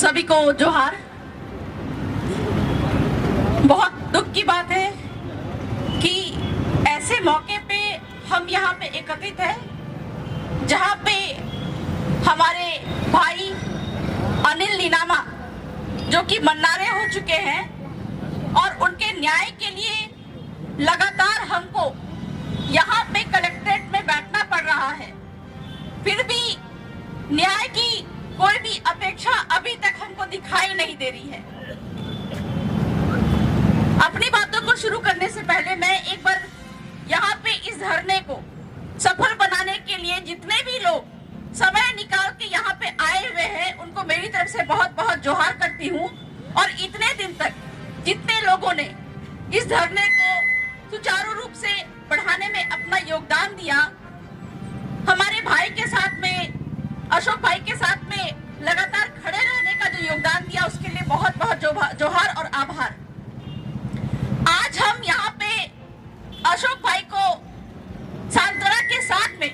सभी को जोहार। बहुत दुख की बात है कि ऐसे मौके पे हम यहाँ पे एकत्रित हैं जहाँ पे हमारे भाई अनिल नीनामा जो कि मन्नारे हो चुके हैं और उनके न्याय के लिए लगातार हमको यहाँ पे कलेक्ट्रेट में बैठना पड़ रहा है, फिर भी न्याय की कोई भी अपेक्षा अभी तक हमको दिखाई नहीं दे रही है। अपनी बातों को शुरू करने से पहले मैं एक बार यहाँ पे इस धरने को सफल बनाने के लिए जितने भी लोग समय निकाल के यहाँ पे आए हुए हैं उनको मेरी तरफ से बहुत बहुत जोहार करती हूँ। और इतने दिन तक जितने लोगों ने इस धरने को सुचारू रूप से बढ़ाने में अपना योगदान दिया, हमारे भाई के साथ में, अशोक भाई के साथ में लगातार खड़े रहने का जो योगदान दिया उसके लिए बहुत बहुत जोहार और आभार। आज हम यहाँ पे अशोक भाई को सांत्वना के साथ में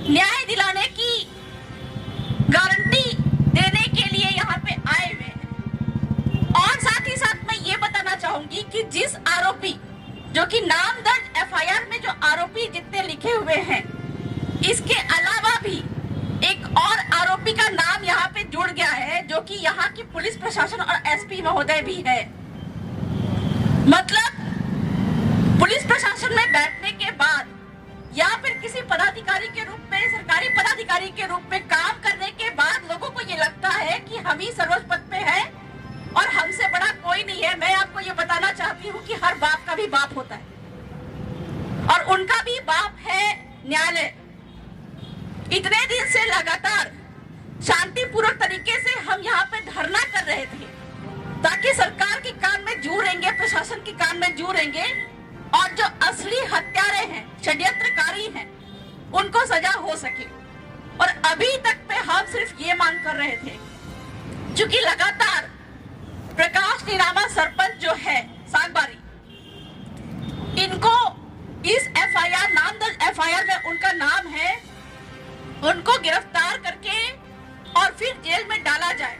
न्याय दिलाने की गारंटी देने के लिए यहाँ पे आए हुए हैं। और साथ ही साथ मैं ये बताना चाहूंगी कि जिस आरोपी जो कि नाम दर्ज एफआईआर में जो आरोपी जितने लिखे हुए हैं, इसके अलावा भी एक और आरोपी का नाम यहाँ पे जुड़ गया है जो कि यहाँ की पुलिस प्रशासन और एसपी महोदय भी है। मतलब पुलिस प्रशासन में बैठने के बाद या फिर किसी पदाधिकारी के रूप में, सरकारी पदाधिकारी के रूप में काम करने के बाद लोगों को ये लगता है कि हम ही सर्वोच्च पद पे हैं और हमसे बड़ा कोई नहीं है। मैं आपको ये बताना चाहती हूँ कि हर बाप का भी बाप होता है और उनका भी बाप है न्यायालय। इतने दिन से लगातार शांतिपूर्वक तरीके से हम यहाँ पे धरना कर रहे थे ताकि सरकार के कान में जूरेंगे, प्रशासन के कान में जूरेंगे और जो असली हत्यारे हैं, षड्यंत्रकारी हैं, उनको सजा हो सके। और अभी तक पे हम सिर्फ ये मांग कर रहे थे, क्योंकि लगातार प्रकाश नीनामा सरपंच जो है सागबारी, इनको इस एफआईआर, नामदर्ज एफआईआर में उनका नाम है, उनको गिरफ्तार करके और फिर जेल में डाला जाए।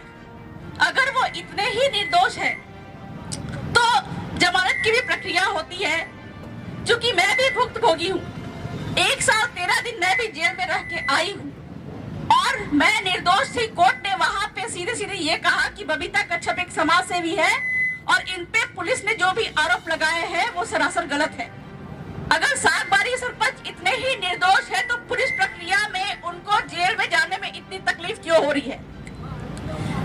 अगर वो इतने ही निर्दोष है तो जमानत की भी प्रक्रिया होती है, क्योंकि मैं भी भुक्तभोगी हूँ। 1 साल 13 दिन मैं भी जेल में रह के आई हूँ और मैं निर्दोष थी। कोर्ट ने वहां पे सीधे सीधे ये कहा कि बबीता कच्छप एक समाज सेवी है और इन पे पुलिस ने जो भी आरोप लगाए हैं वो सरासर गलत है। अगर सागबारी सरपंच इतने ही निर्दोष है तो पुलिस प्रक्रिया में उनको जेल में जाने में इतनी तकलीफ क्यों हो रही है?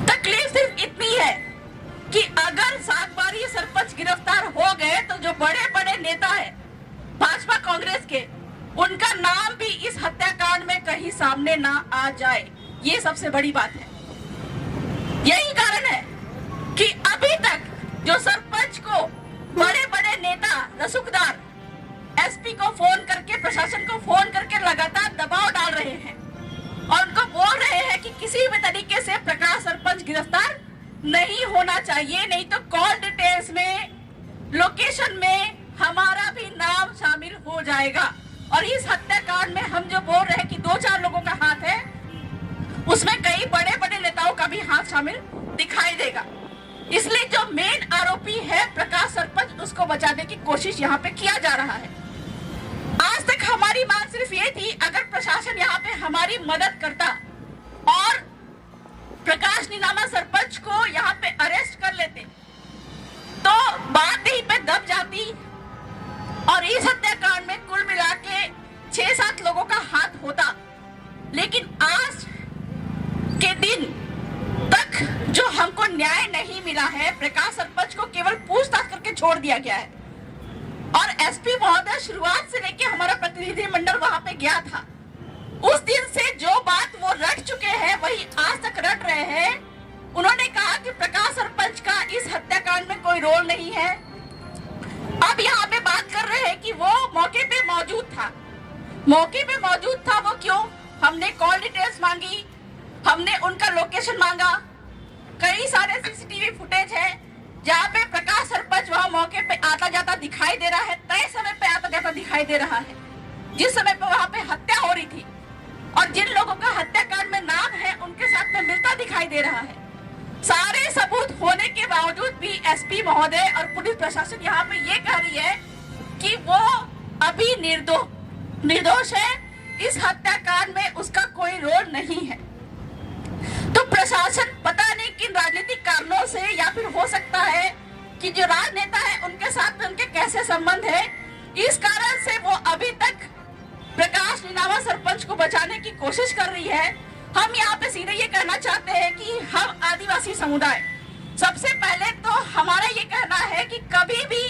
तकलीफ सिर्फ इतनी है कि अगर सागबारी सरपंच गिरफ्तार हो गए तो जो बड़े बड़े नेता है भाजपा कांग्रेस के, उनका नाम भी इस हत्याकांड में कहीं सामने ना आ जाए। ये सबसे बड़ी बात है। यही कारण है कि अभी तक जो सरपंच को बड़े बड़े नेता, रसूखदार एसपी को फोन करके, प्रशासन को फोन करके लगातार दबाव डाल रहे हैं और उनको बोल रहे हैं कि किसी भी तरीके से प्रकाश सरपंच गिरफ्तार नहीं होना चाहिए, नहीं तो कॉल डिटेल्स में, लोकेशन में हमारा भी नाम शामिल हो जाएगा। और इस हत्याकांड में हम जो बोल रहे हैं कि 2-4 लोगों का हाथ है, उसमें कई बड़े बड़े नेताओं का भी हाथ शामिल दिखाई देगा। इसलिए जो मेन आरोपी है प्रकाश सरपंच, उसको बचाने की कोशिश यहाँ पे किया जा रहा है। आज तक हमारी मांग सिर्फ ये थी, अगर प्रशासन यहाँ पे हमारी मदद करता और प्रकाश नीनामा सरपंच को यहाँ पे अरेस्ट कर लेते तो बात यहीं पे दब जाती और इस हत्याकांड में कुल मिला के 6-7 लोगों का हाथ होता। लेकिन आज के दिन तक जो हमको न्याय नहीं मिला है, प्रकाश सरपंच को केवल पूछताछ करके छोड़ दिया गया है। और एसपी महोदय शुरुआत से लेके हमारा प्रतिनिधिमंडल वहां पे गया था, उस दिन से जो बात वो रट चुके हैं वही आज तक रट रहे हैं। उन्होंने कहा कि प्रकाश सरपंच का इस हत्याकांड में कोई रोल नहीं है। अब यहाँ पे बात कर रहे हैं कि वो मौके पे मौजूद था। मौके पे मौजूद था वो क्यों? हमने कॉल डिटेल्स मांगी, हमने उनका लोकेशन मांगा, कई सारे सीसीटीवी फुटेज है जहाँ पे प्रकाश सरपंच वहाँ मौके पे आता जाता दिखाई दे रहा है, तय समय पे आता जाता दिखाई दे रहा है, जिस समय पे वहाँ पे हत्या हो रही थी। और जिन लोगों का हत्याकांड में नाम है उनके साथ में मिलता दिखाई दे रहा है। सारे सबूत होने के बावजूद भी एसपी महोदय और पुलिस प्रशासन यहाँ पे ये कह रही है कि वो अभी निर्दोष है, इस हत्याकांड में उसका कोई रोल नहीं है। तो प्रशासन पता नहीं किन राजनीतिक कारणों से, या फिर हो सकता है कि जो राजनेता है उनके साथ में उनके कैसे संबंध है, इस कारण से वो अभी तक प्रकाश नीनामा सरपंच को बचाने की कोशिश कर रही है। हम यहाँ पे सीधे ये कहना चाहते हैं कि हम आदिवासी समुदाय, सबसे पहले तो हमारा ये कहना है कि कभी भी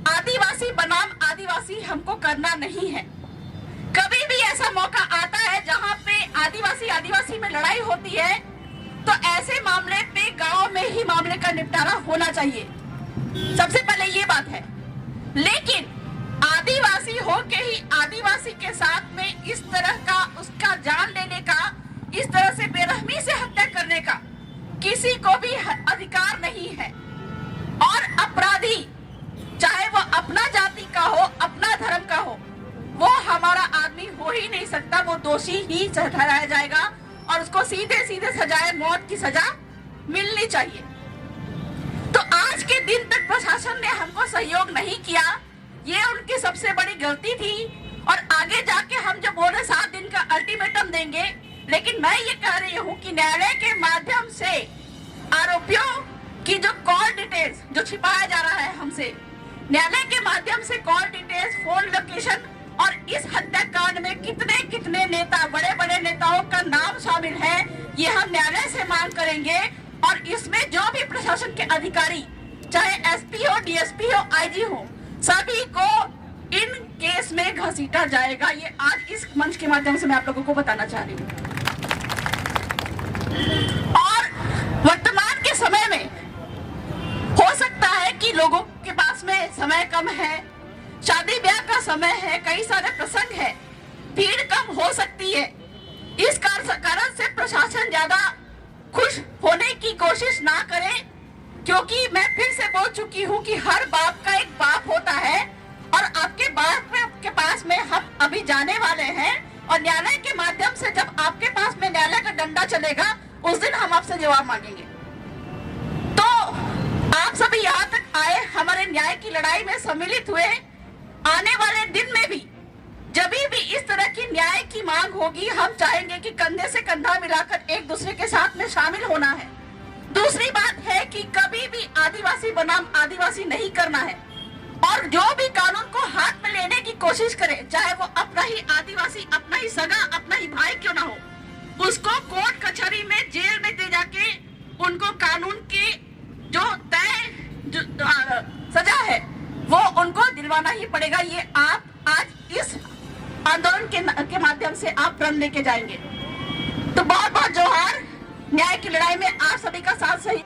आदिवासी बनाम आदिवासी हमको करना नहीं है। कभी भी ऐसा मौका आता है जहाँ पे आदिवासी में लड़ाई होती है, तो ऐसे मामले पे गांव में ही मामले का निपटारा होना चाहिए। सबसे पहले ये बात है। लेकिन आदिवासी हो के ही आदिवासी के साथ में इस तरह का उसका जान लेने का, इस तरह से बेरहमी से हत्या करने का किसी को भी अधिकार नहीं है। और अपराधी चाहे वो अपना जाति का हो, अपना धर्म का हो, वो हमारा आदमी हो ही नहीं सकता, वो दोषी ही ठहराया जाएगा और उसको सीधे सीधे सजाए मौत की सजा मिलनी चाहिए। तो आज के दिन तक प्रशासन ने हमको सहयोग नहीं किया, ये उनकी सबसे बड़ी गलती थी। और आगे जाके हम जो बोले 7 दिन का अल्टीमेटम देंगे, लेकिन मैं ये कह रही हूँ कि न्यायालय के माध्यम से आरोपियों की जो कॉल डिटेल्स जो छिपाया जा रहा है हमसे, न्यायालय के माध्यम से कॉल डिटेल्स, फोन लोकेशन और इस हत्याकांड में कितने कितने नेता, बड़े बड़े नेताओं का नाम शामिल है, ये हम न्यायालय से मांग करेंगे। और इसमें जो भी प्रशासन के अधिकारी, चाहे एसपी हो, डीएसपी हो, आईजी हो, सभी को इन केस में घसीटा जाएगा। ये आज इस मंच के माध्यम से मैं आप लोगों को बताना चाह रही हूँ। और वर्तमान के समय में हो सकता है कि लोगों के पास में समय कम है, शादी ब्याह का समय है, कई सारे प्रसंग है, भीड़ कम हो सकती है। इस कारण से प्रशासन ज्यादा खुश होने की कोशिश ना करे, क्योंकि मैं फिर से बोल चुकी हूँ कि हर बाप का एक बाप होता है और आपके बाप के पास में हम अभी जाने वाले हैं। और न्यायालय के माध्यम से जब आपके पास में न्यायालय का डंडा चलेगा, उस दिन हम आपसे जवाब मांगेंगे। तो आप सभी यहाँ तक आए, हमारे न्याय की लड़ाई में सम्मिलित हुए। आने वाले दिन में भी जब भी इस तरह की न्याय की मांग होगी, हम चाहेंगे कि कंधे से कंधा मिलाकर एक दूसरे के साथ में शामिल होना है। दूसरी बात है कि कभी भी आदिवासी बनाम आदिवासी नहीं करना है। और जो भी कानून को हाथ में लेने की कोशिश करे, चाहे वो अपना ही आदिवासी, अपना ही सगा, अपना ही भाई क्यों ना हो, उसको कोर्ट कचहरी में, जेल में दे जाके उनको कानून की जो तय सजा है वो उनको दिलवाना ही पड़ेगा। ये आप आज इस आंदोलन के माध्यम से आप प्रण लेके जाएंगे। तो बहुत बहुत जोहार। न्याय की लड़ाई में आप सभी का साथ सही